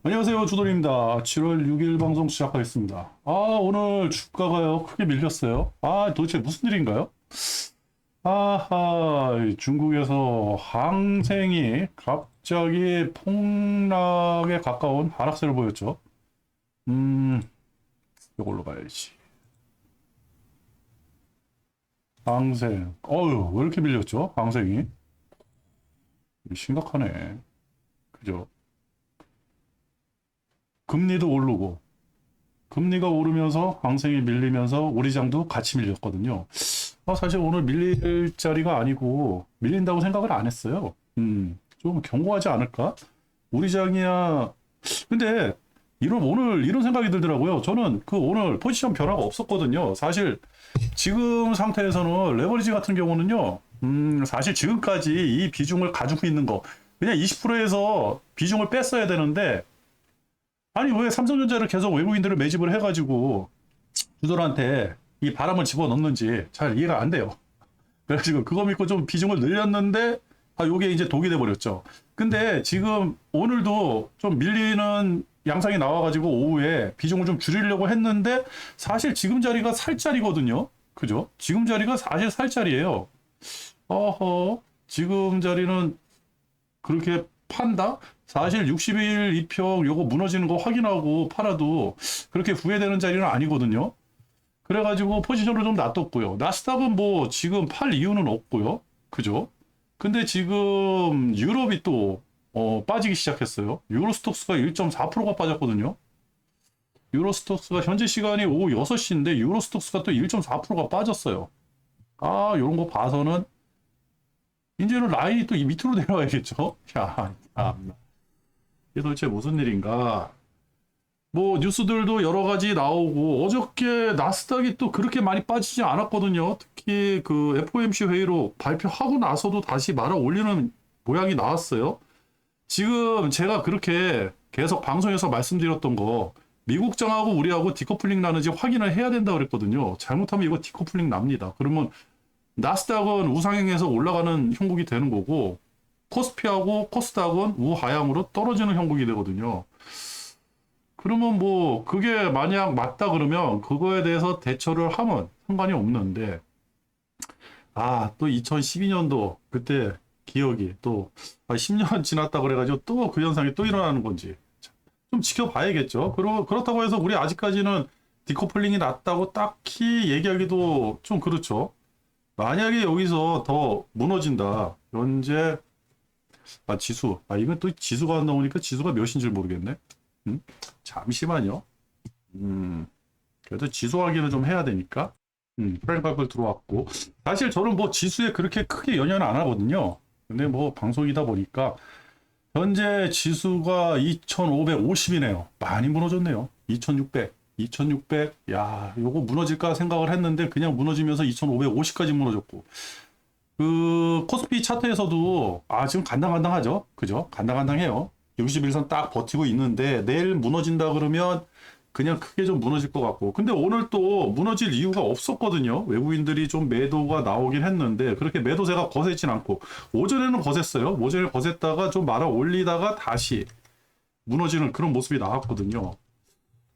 안녕하세요. 주돌입니다. 7월 6일 방송 시작하겠습니다. 오늘 주가가요, 크게 밀렸어요. 도대체 무슨 일인가요? 중국에서 항생이 갑자기 폭락에 가까운 하락세를 보였죠. 음, 이걸로 가야지. 항생. 왜 이렇게 밀렸죠? 항생이. 심각하네. 그죠? 금리도 오르고, 금리가 오르면서 항생이 밀리면서 우리장도 같이 밀렸거든요. 사실 오늘 밀릴 자리가 아니고 밀린다고 생각을 안 했어요. 좀 견고하지 않을까? 우리장이야. 근데 오늘 이런 생각이 들더라고요. 저는 오늘 포지션 변화가 없었거든요. 사실 지금 상태에서는 레버리지 같은 경우는요. 사실 지금까지 이 비중을 가지고 있는 거 그냥 20%에서 비중을 뺐어야 되는데 아니 왜 삼성전자를 계속 외국인들을 매집을 해가지고 주들한테 이 바람을 집어넣는지 잘 이해가 안 돼요. 그래가지고 그거 믿고 좀 비중을 늘렸는데 요게 이제 독이 돼버렸죠. 근데 지금 오늘도 좀 밀리는 양상이 나와가지고 오후에 비중을 좀 줄이려고 했는데 사실 지금 자리가 살 자리거든요. 그죠? 지금 자리가 사실 살 자리예요. 지금 자리는 그렇게 판다? 사실 60일 이평 요거 무너지는 거 확인하고 팔아도 그렇게 후회되는 자리는 아니거든요. 그래가지고 포지션을 좀 놔뒀고요. 나스닥은 뭐 지금 팔 이유는 없고요. 그죠? 근데 지금 유럽이 또 빠지기 시작했어요. 유로스톡스가 1.4%가 빠졌거든요. 유로스톡스가 현재 시간이 오후 6시인데 유로스톡스가 또 1.4%가 빠졌어요. 요런 거 봐서는 이제는 라인이 또 이 밑으로 내려와야겠죠? 이게 도대체 무슨 일인가? 뭐 뉴스들도 여러 가지 나오고 어저께 나스닥이 또 그렇게 많이 빠지지 않았거든요. 특히 그 FOMC 회의로 발표하고 나서도 다시 말아 올리는 모양이 나왔어요. 지금 제가 그렇게 계속 방송에서 말씀드렸던 거 미국장하고 우리하고 디커플링 나는지 확인을 해야 된다 그랬거든요. 잘못하면 이거 디커플링 납니다. 그러면 나스닥은 우상향해서 올라가는 형국이 되는 거고 코스피하고 코스닥은 우하향으로 떨어지는 형국이 되거든요. 그러면 뭐 그게 만약 맞다 그러면 그거에 대해서 대처를 하면 상관이 없는데 또 2012년도 그때 기억이 또 10년 지났다 그래가지고 또 그 현상이 또 일어나는 건지 좀 지켜봐야겠죠. 그렇다고 해서 우리 아직까지는 디커플링이 났다고 딱히 얘기하기도 좀 그렇죠. 만약에 여기서 더 무너진다. 현재 지수. 이건 또 지수가 나오니까 지수가 몇인 줄 모르겠네. 잠시만요. 그래도 지수 확인을 좀 해야 되니까. 프랭크팝을 들어왔고. 사실 저는 뭐 지수에 그렇게 크게 연연은 안 하거든요. 근데 뭐 방송이다 보니까 현재 지수가 2550이네요. 많이 무너졌네요. 2600. 2600. 요거 무너질까 생각을 했는데 그냥 무너지면서 2550까지 무너졌고. 코스피 차트에서도 지금 간당간당하죠. 그죠? 간당간당해요. 61선 딱 버티고 있는데 내일 무너진다 그러면 그냥 크게 좀 무너질 것 같고. 근데 오늘 또 무너질 이유가 없었거든요. 외국인들이 좀 매도가 나오긴 했는데 그렇게 매도세가 거세진 않고 오전에는 거셌어요. 오전에 거셌다가 좀 말아 올리다가 다시 무너지는 그런 모습이 나왔거든요.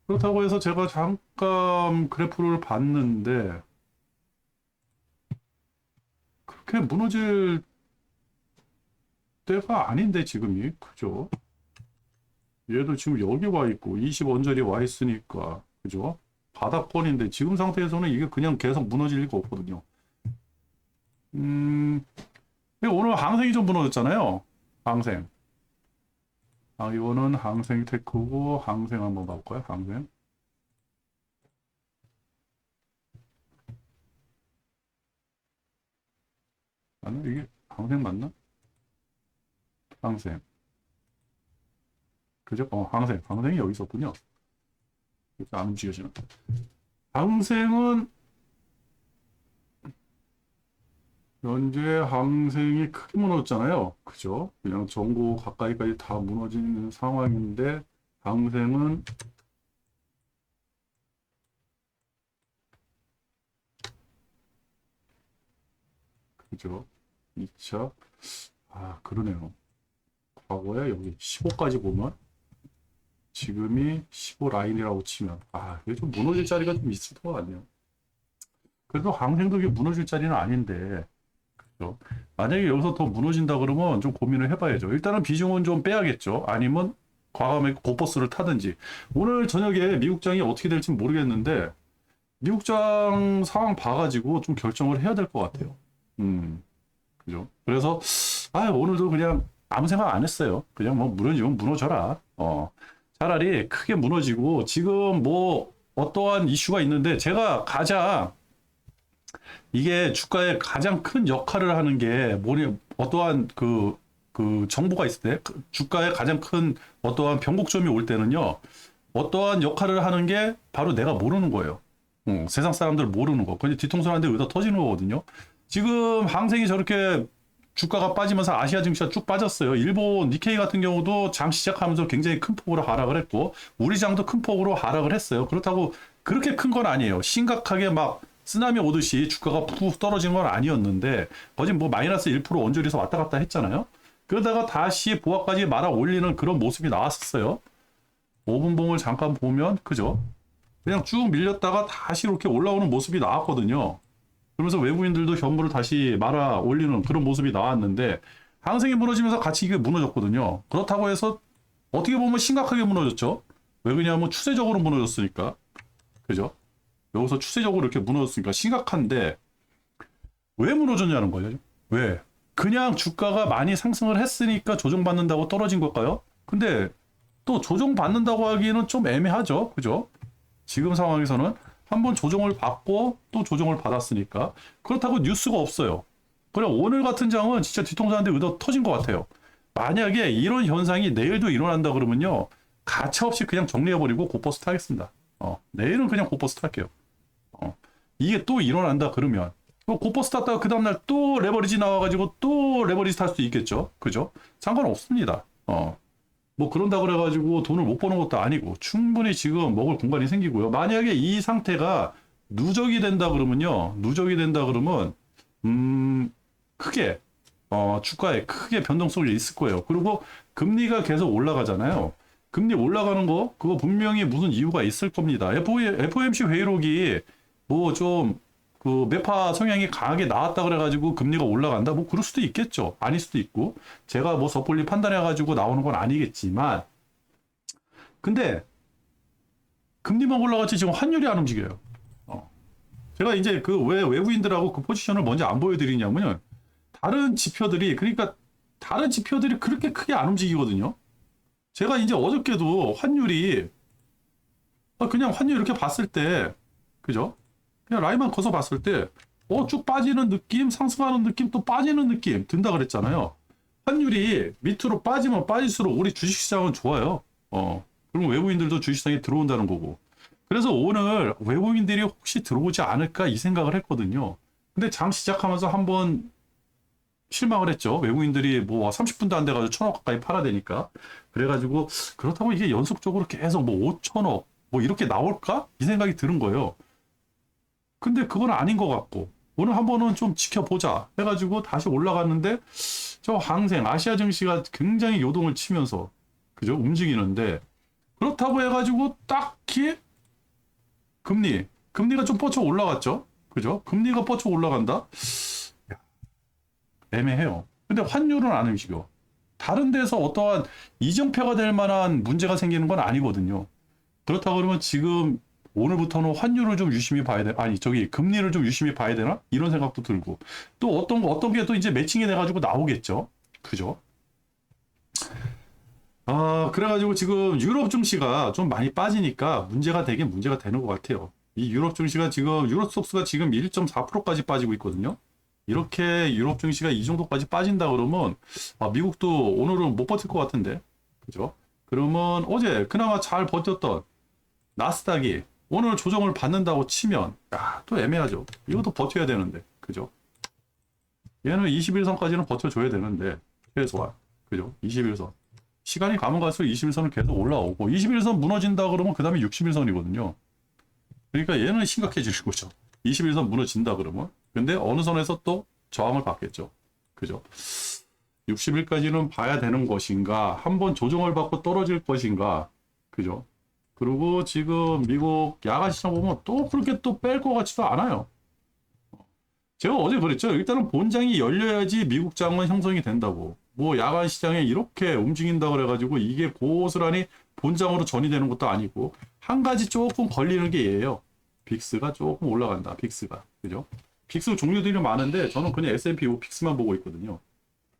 그렇다고 해서 제가 잠깐 그래프를 봤는데 그렇게 무너질 때가 아닌데 지금이 그죠? 얘도 지금 여기 와 있고 20원짜리 와 있으니까 그죠? 바닥권인데 지금 상태에서는 이게 그냥 계속 무너질 리가 없거든요. 음, 오늘 항생이 좀 무너졌잖아요. 항생. 이거는 항생 테크고 항생 한번 봐볼까요? 항생. 맞나? 이게 항생 맞나? 항생. 그죠? 항생. 항생이 여기 있었군요. 이렇게 안 움직여지는. 항생은 현재 항생이 크게 무너졌잖아요. 그죠? 그냥 전고 가까이까지 다 무너지는 상황인데 항생은 그죠? 2차 그러네요. 과거에 여기 15까지 보면 지금이 15 라인이라고 치면 이게 좀 무너질 자리가 좀 있을 것 같네요. 그래도 항생도 이게 무너질 자리는 아닌데 그죠? 만약에 여기서 더 무너진다 그러면 좀 고민을 해봐야죠. 일단은 비중은 좀 빼야겠죠. 아니면 과감하게 고버스를 타든지. 오늘 저녁에 미국장이 어떻게 될지 모르겠는데 미국장 상황 봐가지고 좀 결정을 해야 될 것 같아요. 그죠? 그래서 오늘도 그냥 아무 생각 안 했어요. 그냥 뭐 무너지면 무너져라. 차라리 크게 무너지고 지금 뭐 어떠한 이슈가 있는데 제가 가장 이게 주가에 가장 큰 역할을 하는 게 뭐냐 어떠한 그 정보가 있을 때 주가에 가장 큰 어떠한 변곡점이 올 때는요 어떠한 역할을 하는 게 바로 내가 모르는 거예요. 세상 사람들 모르는 거. 근데 뒤통수 한데 의다 터지는 거거든요. 지금 항생이 저렇게 주가가 빠지면서 아시아 증시가 쭉 빠졌어요. 일본 니케이 같은 경우도 장 시작하면서 굉장히 큰 폭으로 하락을 했고 우리 장도 큰 폭으로 하락을 했어요. 그렇다고 그렇게 큰 건 아니에요. 심각하게 막 쓰나미 오듯이 주가가 푹 떨어진 건 아니었는데 거진 뭐 마이너스 1% 언저리에서 왔다 갔다 했잖아요. 그러다가 다시 보합까지 말아 올리는 그런 모습이 나왔었어요. 5분봉을 잠깐 보면 그죠? 그냥 쭉 밀렸다가 다시 이렇게 올라오는 모습이 나왔거든요. 그러면서 외국인들도 현물을 다시 말아 올리는 그런 모습이 나왔는데 항생이 무너지면서 같이 이게 무너졌거든요. 그렇다고 해서 어떻게 보면 심각하게 무너졌죠. 왜 그러냐면 추세적으로 무너졌으니까. 그죠? 여기서 추세적으로 이렇게 무너졌으니까 심각한데 왜 무너졌냐는 거예요. 왜? 그냥 주가가 많이 상승을 했으니까 조정받는다고 떨어진 걸까요? 근데 또 조정받는다고 하기에는 좀 애매하죠. 그죠? 지금 상황에서는 한번 조정을 받고 또 조정을 받았으니까 그렇다고 뉴스가 없어요. 그냥 오늘 같은 장은 진짜 뒤통수 한대 의도 터진 것 같아요. 만약에 이런 현상이 내일도 일어난다 그러면요 가차없이 그냥 정리해버리고 고버스트 하겠습니다. 내일은 그냥 고버스트 할게요. 이게 또 일어난다 그러면 고버스트 탔다가 그 다음날 또 레버리지 나와가지고 또 레버리지 탈 수도 있겠죠. 그죠? 상관없습니다. 뭐 그런다 그래가지고 돈을 못 버는 것도 아니고 충분히 지금 먹을 공간이 생기고요. 만약에 이 상태가 누적이 된다 그러면요. 누적이 된다 그러면 크게 주가에 크게 변동성이 있을 거예요. 그리고 금리가 계속 올라가잖아요. 금리 올라가는 거 그거 분명히 무슨 이유가 있을 겁니다. FOMC 회의록이 뭐 좀 그 매파 성향이 강하게 나왔다 그래가지고 금리가 올라간다 뭐 그럴 수도 있겠죠. 아닐 수도 있고 제가 뭐 섣불리 판단해가지고 나오는 건 아니겠지만 근데 금리만 올라갔지 지금 환율이 안 움직여요. 제가 이제 그 왜 외국인들하고 그 포지션을 먼저 안 보여드리냐면은 다른 지표들이 그러니까 다른 지표들이 그렇게 크게 안 움직이거든요. 제가 이제 어저께도 환율이 그냥 환율 이렇게 봤을 때 그죠? 그냥 라인만 커서 봤을 때 쭉 빠지는 느낌, 상승하는 느낌, 또 빠지는 느낌 든다 그랬잖아요. 환율이 밑으로 빠지면 빠질수록 우리 주식시장은 좋아요. 그럼 외국인들도 주식시장에 들어온다는 거고. 그래서 오늘 외국인들이 혹시 들어오지 않을까 이 생각을 했거든요. 근데 장 시작하면서 한번 실망을 했죠. 외국인들이 뭐 30분도 안 돼가지고 1,000억 가까이 팔아대니까. 그래가지고 그렇다고 이게 연속적으로 계속 뭐 5,000억 뭐 이렇게 나올까? 이 생각이 드는 거예요. 근데 그건 아닌 것 같고 오늘 한 번은 좀 지켜보자 해가지고 다시 올라갔는데 저 항생 아시아 증시가 굉장히 요동을 치면서 그죠 움직이는데 그렇다고 해가지고 딱히 금리가 좀 뻗쳐 올라갔죠. 그죠? 금리가 뻗쳐 올라간다. 애매해요. 근데 환율은 안 움직여. 다른 데서 어떠한 이정표가 될 만한 문제가 생기는 건 아니거든요. 그렇다고 그러면 지금 오늘부터는 환율을 좀 유심히 봐야 돼. 아니, 금리를 좀 유심히 봐야 되나? 이런 생각도 들고. 또 어떤 게 또 이제 매칭이 돼가지고 나오겠죠. 그죠? 그래가지고 지금 유럽 증시가 좀 많이 빠지니까 문제가 되긴 문제가 되는 것 같아요. 이 유럽 증시가 지금, 유로스톡스가 지금 1.4%까지 빠지고 있거든요. 이렇게 유럽 증시가 이 정도까지 빠진다 그러면, 미국도 오늘은 못 버틸 것 같은데. 그죠? 그러면 어제 그나마 잘 버텼던 나스닥이 오늘 조정을 받는다고 치면 또 애매하죠. 이것도 버텨야 되는데 그죠? 얘는 21선까지는 버텨줘야 되는데 최소한 그죠? 21선 시간이 가면 갈수록 21선은 계속 올라오고 21선 무너진다 그러면 그 다음에 61선이거든요. 그러니까 얘는 심각해질 거죠. 21선 무너진다 그러면 근데 어느 선에서 또 저항을 받겠죠. 그죠? 60일까지는 봐야 되는 것인가 한번 조정을 받고 떨어질 것인가 그죠? 그리고 지금 미국 야간 시장 보면 또 그렇게 또 뺄 것 같지도 않아요. 제가 어제 그랬죠. 일단은 본장이 열려야지 미국 장은 형성이 된다고. 뭐 야간 시장에 이렇게 움직인다 그래가지고 이게 고스란히 본장으로 전이되는 것도 아니고 한 가지 조금 걸리는 게 얘예요. 빅스가 조금 올라간다. 빅스가 그죠? 빅스 종류들이 많은데 저는 그냥 S&P 5 빅스만 보고 있거든요.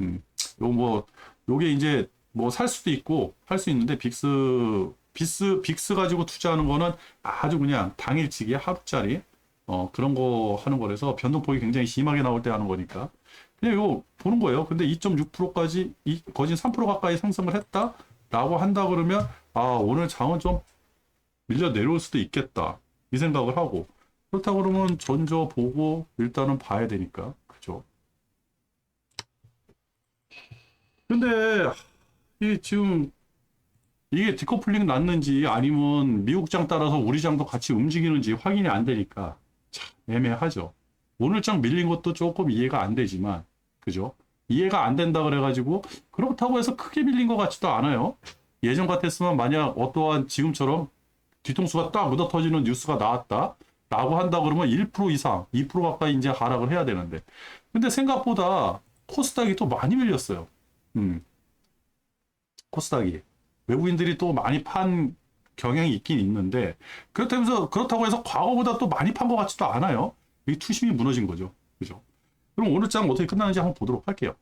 요 뭐 요게 이제 뭐 살 수도 있고 할 수 있는데 빅스 가지고 투자하는 거는 아주 그냥 당일치기 하루짜리 그런 거 하는 거라서 변동폭이 굉장히 심하게 나올 때 하는 거니까 그냥 이거 보는 거예요. 근데 2.6%까지 거진 3% 가까이 상승을 했다라고 한다 그러면 아 오늘 장은 좀 밀려 내려올 수도 있겠다 이 생각을 하고 그렇다 그러면 전저 보고 일단은 봐야 되니까 그죠. 근데 이 지금 이게 디커플링 났는지 아니면 미국 장 따라서 우리 장도 같이 움직이는지 확인이 안 되니까 참 애매하죠. 오늘 장 밀린 것도 조금 이해가 안 되지만 그죠? 이해가 안 된다 그래가지고 그렇다고 해서 크게 밀린 것 같지도 않아요. 예전 같았으면 만약 어떠한 지금처럼 뒤통수가 딱 묻어 터지는 뉴스가 나왔다 라고 한다 그러면 1% 이상 2% 가까이 이제 하락을 해야 되는데 근데 생각보다 코스닥이 또 많이 밀렸어요. 코스닥이 외국인들이 또 많이 판 경향이 있긴 있는데 그렇다고 해서 과거보다 또 많이 판 것 같지도 않아요. 이 투심이 무너진 거죠. 그죠? 그럼 오늘 장 어떻게 끝나는지 한번 보도록 할게요.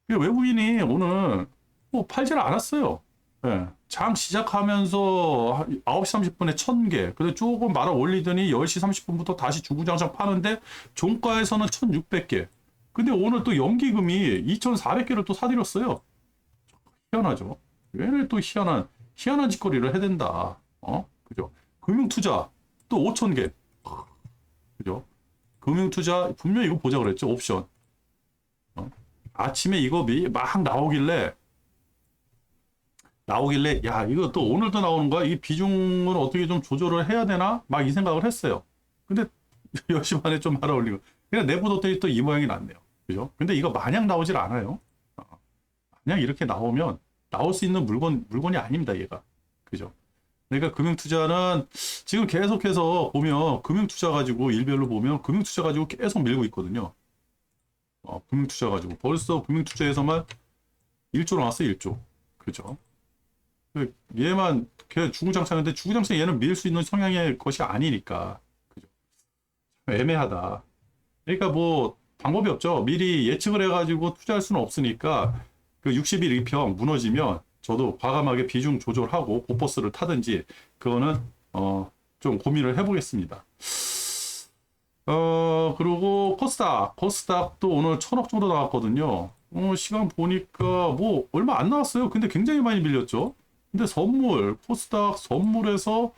외국인이 오늘 뭐 팔질 않았어요. 예, 장 시작하면서 9시 30분에 1000개, 그래서 조금 말아 올리더니 10시 30분부터 다시 주구장창 파는데 종가에서는 1600개. 근데 오늘 또 연기금이 2400개를 또 사들였어요. 희한하죠. 왜 또 희한한 짓거리를 해야 된다. 그죠? 금융투자 또 5000개. 그죠? 금융투자 분명히 이거 보자 그랬죠. 옵션. 아침에 이거 막 나오길래 야 이거 또 오늘도 나오는 거야. 이 비중을 어떻게 좀 조절을 해야 되나? 막 이 생각을 했어요. 근데 10시 반에 좀 말아 올리고 그냥 내부 도들이 또 이 모양이 났네요. 그죠? 근데 이거 마냥 나오질 않아요. 그냥 이렇게 나오면 나올 수 있는 물건이 아닙니다, 얘가. 그죠? 그러니까 금융투자는 지금 계속해서 보면 금융투자 가지고 일별로 보면 금융투자 가지고 계속 밀고 있거든요. 금융투자 가지고 벌써 금융투자에서만 1조 나왔어요, 1조. 그죠? 얘만 걔 주구장창인데 주구장창 얘는 밀 수 있는 성향의 것이 아니니까. 그죠? 애매하다. 그러니까 뭐 방법이 없죠. 미리 예측을 해가지고 투자할 수는 없으니까 그 60일 이평 무너지면 저도 과감하게 비중 조절하고 고퍼스를 타든지 그거는 좀 고민을 해보겠습니다. 그리고 코스닥도 오늘 1000억 정도 나왔거든요. 시간 보니까 뭐 얼마 안 나왔어요. 근데 굉장히 많이 밀렸죠. 근데 코스닥 선물에서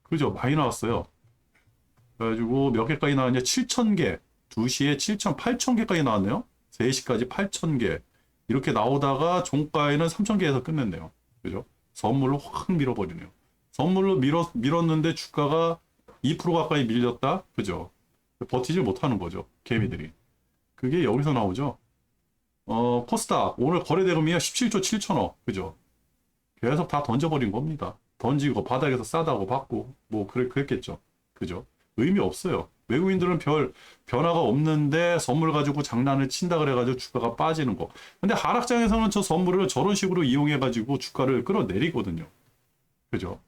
그죠? 많이 나왔어요. 그래가지고 몇 개까지 나왔냐? 7000개. 2시에 8000개까지 나왔네요. 3시까지 8000개. 이렇게 나오다가 종가에는 3000개에서 끝냈네요. 그죠? 선물로 확 밀어버리네요. 선물로 밀었는데 주가가 2% 가까이 밀렸다? 그죠? 버티질 못하는 거죠. 개미들이. 그게 여기서 나오죠. 코스닥. 오늘 거래대금이요. 17조 7천억. 그죠? 계속 다 던져버린 겁니다. 던지고 바닥에서 싸다고 받고 뭐 그랬겠죠. 그죠? 의미 없어요. 외국인들은 별 변화가 없는데 선물 가지고 장난을 친다 그래가지고 주가가 빠지는 거. 근데 하락장에서는 저 선물을 저런 식으로 이용해가지고 주가를 끌어내리거든요. 그죠?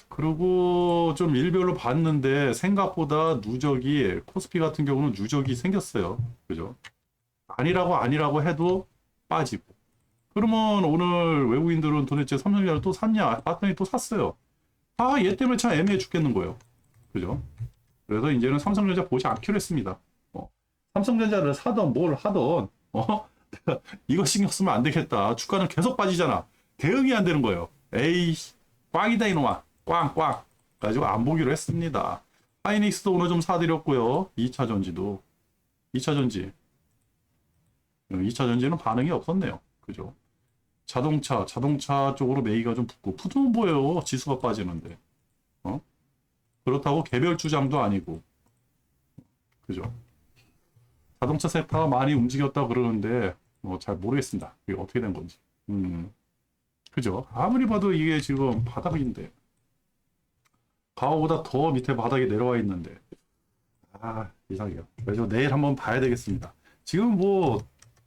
그리고 좀 일별로 봤는데 생각보다 누적이 코스피 같은 경우는 누적이 생겼어요. 그죠? 아니라고 해도 빠지고. 그러면 오늘 외국인들은 도대체 삼성전자를 또 샀냐? 봤더니 또 샀어요. 얘 때문에 참 애매해 죽겠는 거예요. 그죠? 그래서 이제는 삼성전자 보지 않기로 했습니다. 삼성전자를 사던 뭘 하던 이거 신경 쓰면 안 되겠다. 주가는 계속 빠지잖아. 대응이 안 되는 거예요. 에이 꽝이다 이놈아. 꽝. 가지고 안 보기로 했습니다. 하이닉스도 오늘 좀 사드렸고요. 2차 전지도. 2차 전지는 반응이 없었네요. 그죠? 자동차 쪽으로 매기가 좀 붙고 푸드는 보여요. 지수가 빠지는데. 그렇다고 개별 주장도 아니고. 그죠? 자동차 섹터가 많이 움직였다 그러는데 잘 모르겠습니다. 이게 어떻게 된 건지. 그죠? 아무리 봐도 이게 지금 바닥인데 가오보다 더 밑에 바닥에 내려와 있는데 이상해요. 그래서 내일 한번 봐야 되겠습니다. 지금 뭐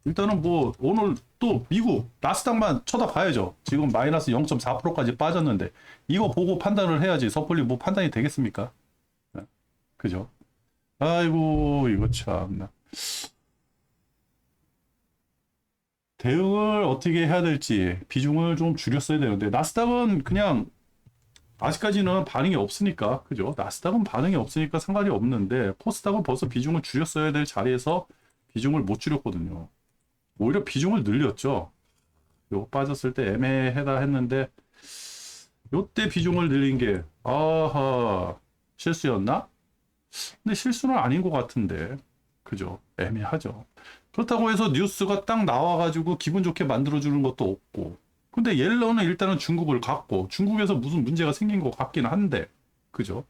일단은 뭐 오늘 또 미국 나스닥만 쳐다봐야죠. 지금 마이너스 0.4%까지 빠졌는데 이거 보고 판단을 해야지 섣불리 뭐 판단이 되겠습니까? 그죠? 아이고 이거 참나. 대응을 어떻게 해야 될지 비중을 좀 줄였어야 되는데 나스닥은 그냥 아직까지는 반응이 없으니까 그죠? 나스닥은 반응이 없으니까 상관이 없는데 코스닥은 벌써 비중을 줄였어야 될 자리에서 비중을 못 줄였거든요. 오히려 비중을 늘렸죠. 요거 빠졌을 때 애매하다 했는데 요때 비중을 늘린 게 아하 실수였나? 근데 실수는 아닌 것 같은데 그죠? 애매하죠. 그렇다고 해서 뉴스가 딱 나와가지고 기분 좋게 만들어주는 것도 없고 근데 옐러는 일단은 중국을 갔고 중국에서 무슨 문제가 생긴 것 같긴 한데 그죠?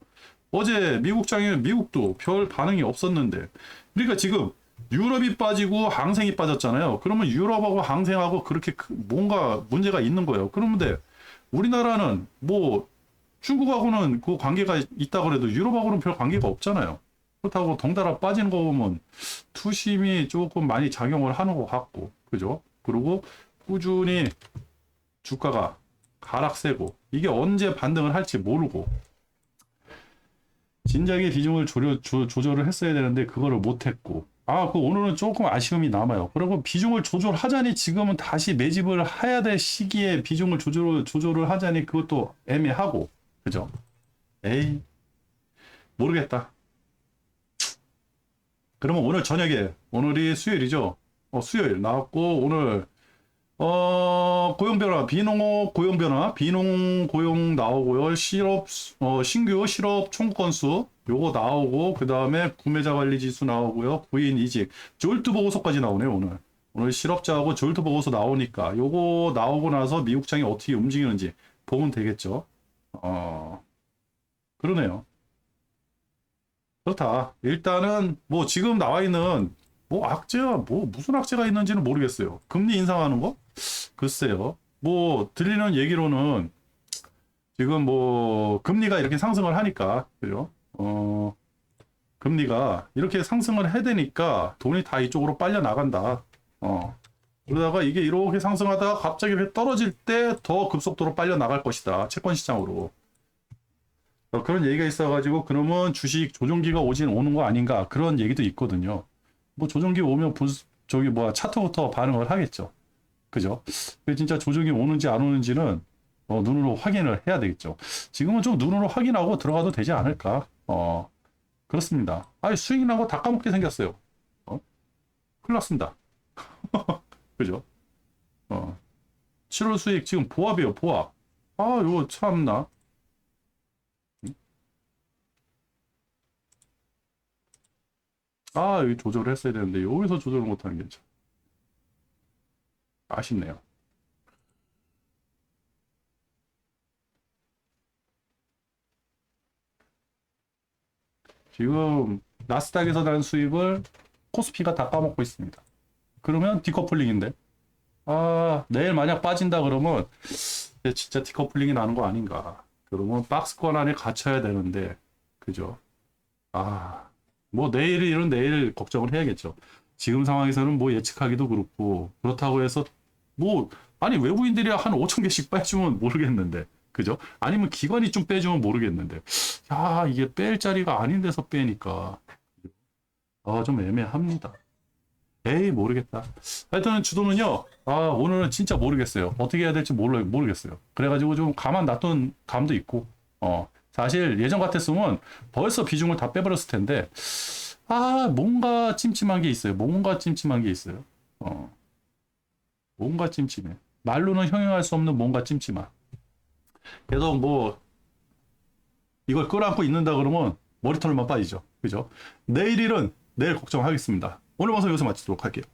어제 미국장에는 미국도 별 반응이 없었는데 그러니까 지금 유럽이 빠지고 항생이 빠졌잖아요. 그러면 유럽하고 항생하고 그렇게 뭔가 문제가 있는 거예요. 그런데 우리나라는 뭐 중국하고는 그 관계가 있다 그래도 유럽하고는 별 관계가 없잖아요. 그렇다고 덩달아 빠지는 거 보면 투심이 조금 많이 작용을 하는 것 같고 그죠? 그리고 꾸준히 주가가 하락세고 이게 언제 반등을 할지 모르고 진작에 비중을 조절을 했어야 되는데 그거를 못했고 그 오늘은 조금 아쉬움이 남아요. 그리고 비중을 조절하자니 지금은 다시 매집을 해야 될 시기에 비중을 조절을 하자니 그것도 애매하고 그죠? 에이 모르겠다. 그러면 오늘 저녁에 오늘이 수요일이죠. 수요일 나왔고 오늘 고용 변화, 비농업 고용 변화, 비농 고용 나오고요. 신규 실업 청구 건수 요거 나오고 그 다음에 구매자 관리 지수 나오고요. 구인 이직, 졸트 보고서까지 나오네요 오늘. 오늘 실업자하고 졸트 보고서 나오니까 요거 나오고 나서 미국장이 어떻게 움직이는지 보면 되겠죠. 그러네요. 그렇다. 일단은 뭐 지금 나와 있는 뭐 악재가 뭐 무슨 악재가 있는지는 모르겠어요. 금리 인상하는 거? 글쎄요. 뭐 들리는 얘기로는 지금 뭐 금리가 이렇게 상승을 하니까 그죠? 금리가 이렇게 상승을 해대니까 돈이 다 이쪽으로 빨려 나간다. 그러다가 이게 이렇게 상승하다가 갑자기 떨어질 때 더 급속도로 빨려 나갈 것이다. 채권 시장으로. 그런 얘기가 있어가지고 그러면 주식 조정기가 오는 거 아닌가 그런 얘기도 있거든요. 뭐 조정기 오면 저기 뭐야 차트부터 반응을 하겠죠. 그죠? 진짜 조정이 오는지 안 오는지는 눈으로 확인을 해야 되겠죠. 지금은 좀 눈으로 확인하고 들어가도 되지 않을까? 그렇습니다. 수익 나고 다 까먹게 생겼어요. 큰일 났습니다. 그죠? 7월 수익 지금 보합이에요, 보합. 이거 참나. 여기 조절을 했어야 되는데 여기서 조절을 못하는 게 참 아쉽네요. 지금 나스닥에서 난 수익을 코스피가 다 까먹고 있습니다. 그러면 디커플링인데 내일 만약 빠진다 그러면 진짜 디커플링이 나는 거 아닌가. 그러면 박스권 안에 갇혀야 되는데 그죠? 뭐 내일은 내일 걱정을 해야겠죠. 지금 상황에서는 뭐 예측하기도 그렇고 그렇다고 해서 뭐 아니 외국인들이 한 5천 개씩 빼주면 모르겠는데 그죠? 아니면 기관이 좀 빼주면 모르겠는데 이게 뺄 자리가 아닌 데서 빼니까 좀 애매합니다. 모르겠다. 하여튼 주도는요 오늘은 진짜 모르겠어요. 어떻게 해야 될지 모르겠어요. 그래가지고 좀 가만 놨던 감도 있고 사실 예전 같았으면 벌써 비중을 다 빼버렸을 텐데 뭔가 찜찜한 게 있어요. 뭔가 찜찜해. 말로는 형용할 수 없는 뭔가 찜찜한. 계속 뭐 이걸 끌어안고 있는다 그러면 머리털만 빠지죠. 그죠? 내일 일은 내일 걱정하겠습니다. 오늘 방송 여기서 마치도록 할게요.